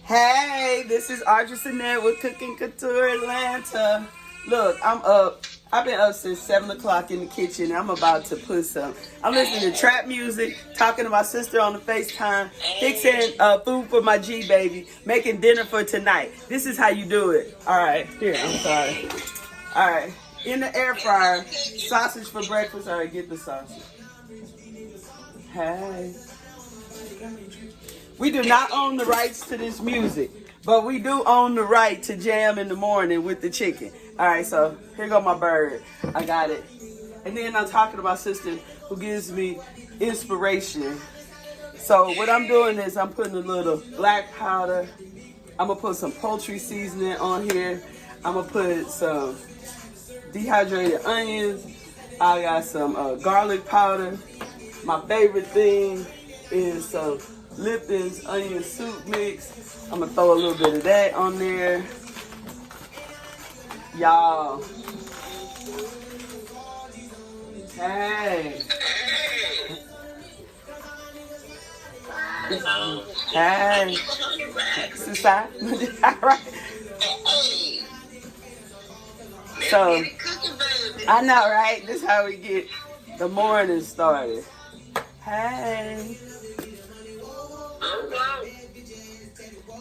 Hey, this is Audrey Sinette with Cooking Couture Atlanta. Look, I'm up. I've been up since 7 o'clock in the kitchen. I'm about to put some. I'm listening to trap music, talking to my sister on the FaceTime, fixing food for my G baby, making dinner for tonight. This is how you do it. All right, here, I'm sorry. All right, in the air fryer, sausage for breakfast. All right, get the sausage. Hey. We do not own the rights to this music, but we do own the right to jam in the morning with the chicken. All right, so here go my bird. I got it. And then I'm talking to my sister who gives me inspiration. So what I'm doing is I'm putting a little black powder. I'm going to put some poultry seasoning on here. I'm going to put some dehydrated onions. I got some garlic powder. My favorite thing is some Lipton's onion soup mix. I'm gonna throw a little bit of that on there. Y'all. Hey. Hey. Sister. All right. So, I know, right? This is how we get the morning started. Hey.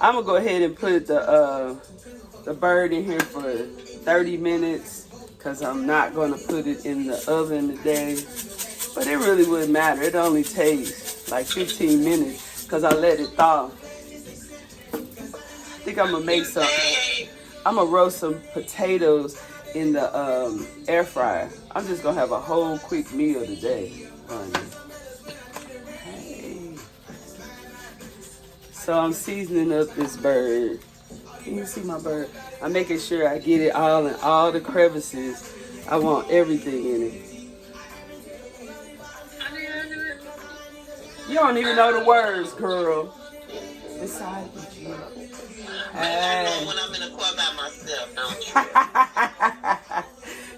I'm gonna go ahead and put the bird in here for 30 minutes because I'm not gonna put it in the oven today. But it really wouldn't matter. It only takes like 15 minutes because I let it thaw. I think I'm gonna make some. I'm gonna roast some potatoes in the air fryer. I'm just gonna have a whole quick meal today, honey. So I'm seasoning up this bird. Can you see my bird? I'm making sure I get it all in all the crevices. I want everything in it. You don't even know the words, girl. Beside you. Hey. When I'm in the car by myself, don't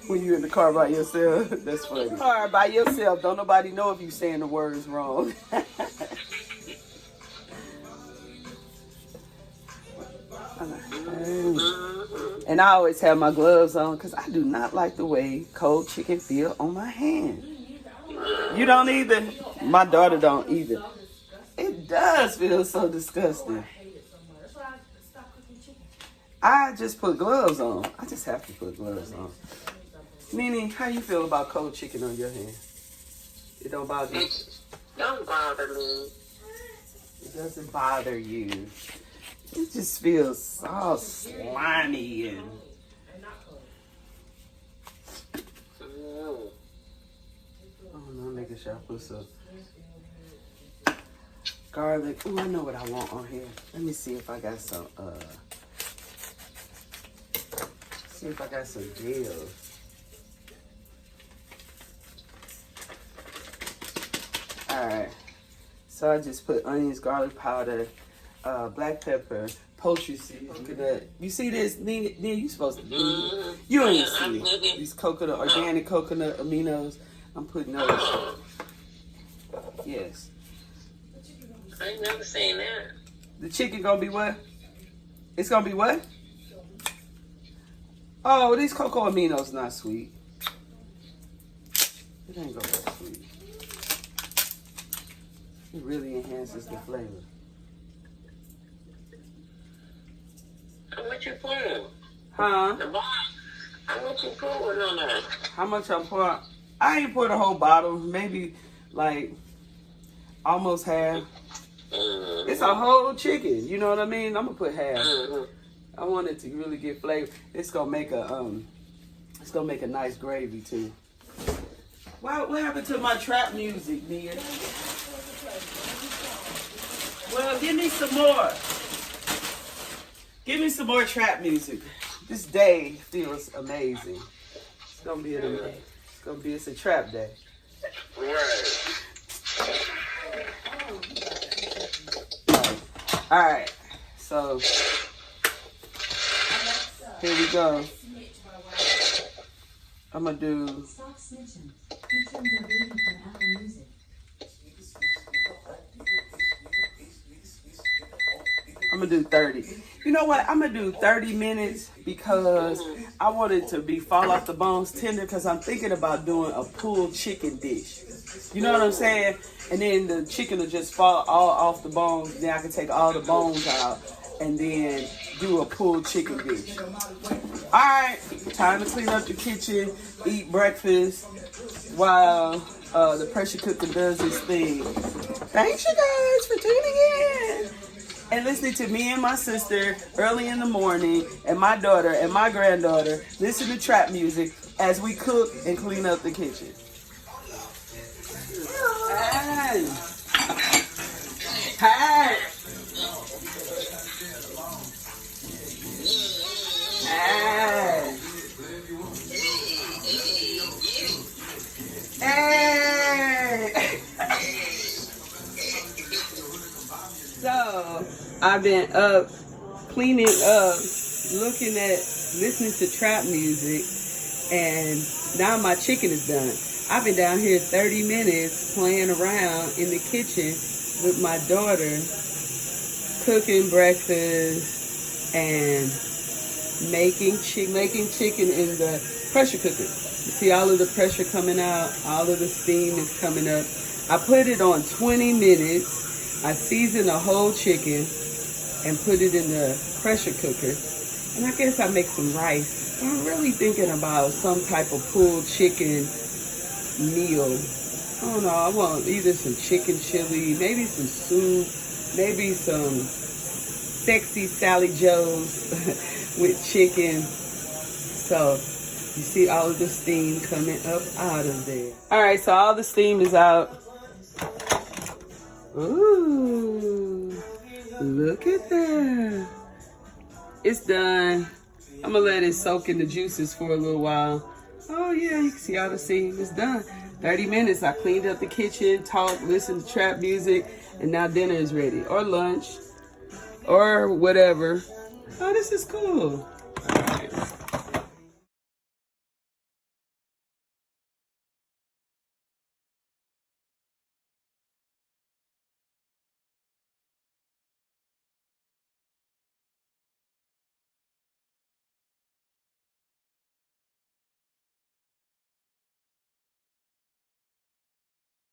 you? When you in the car by yourself? That's funny. Car by yourself. Don't nobody know if you saying the words wrong. And I always have my gloves on because I do not like the way cold chicken feel on my hand. You don't either? My daughter don't either. It does feel so disgusting. I just put gloves on. I just have to put gloves on. Nene, how you feel about cold chicken on your hand? It don't bother you? Don't bother me. It doesn't bother you. It just feels all slimy and. Oh no, I'm making sure I put some garlic. Oh, I know what I want on here. Let me see if I got some. See if I got some dill. All right. So I just put onions, garlic powder, black pepper, poultry seasoning. You see this? Then you supposed to do it. You ain't see it. These coconut, organic coconut aminos. I'm putting those. Yes. I ain't never seen that. The chicken gonna be what? It's gonna be what? Oh, these cocoa aminos not sweet. It ain't gonna be sweet. It really enhances the flavor. How much you pouring? Huh? How much you pouring on that? How much I'm pouring? I ain't poured a whole bottle. Maybe like almost half. Mm-hmm. It's a whole chicken. You know what I mean? I'm gonna put half. Mm-hmm. I want it to really get flavor. It's gonna make a nice gravy too. What happened to my trap music, Nia? Well, give me some more. Give me some more trap music. This day feels amazing. It's gonna be it's a trap day. Right. All right. So here we go. I'm gonna do. I'm gonna do 30. You know what? I'm gonna do 30 minutes because I want it to be fall off the bones tender because I'm thinking about doing a pulled chicken dish. You know what I'm saying? And then the chicken will just fall all off the bones. Then I can take all the bones out and then do a pulled chicken dish. All right, time to clean up the kitchen, eat breakfast while the pressure cooker does its thing. Thanks you guys for tuning in and listening to me and my sister early in the morning, and my daughter and my granddaughter listen to trap music as we cook and clean up the kitchen. Hey! Hey! Hey! Hey! So, I've been up, cleaning up, looking at, listening to trap music, and now my chicken is done. I've been down here 30 minutes playing around in the kitchen with my daughter, cooking breakfast and making chicken in the pressure cooker. You see all of the pressure coming out, all of the steam is coming up. I put it on 20 minutes. I seasoned the whole chicken and put it in the pressure cooker. And I guess I make some rice. I'm really thinking about some type of pulled chicken meal. I don't know, I want either some chicken chili, maybe some soup, maybe some sexy Sally Joe's with chicken. So you see all of the steam coming up out of there. All right, so all the steam is out. Ooh, look at that. It's done. I'm gonna let it soak in the juices for a little while. Oh yeah, you can see all the steam. It's done. 30 minutes. I cleaned up the kitchen, talked, listened to trap music, and now dinner is ready. Or lunch. Or whatever. Oh, this is cool. All right.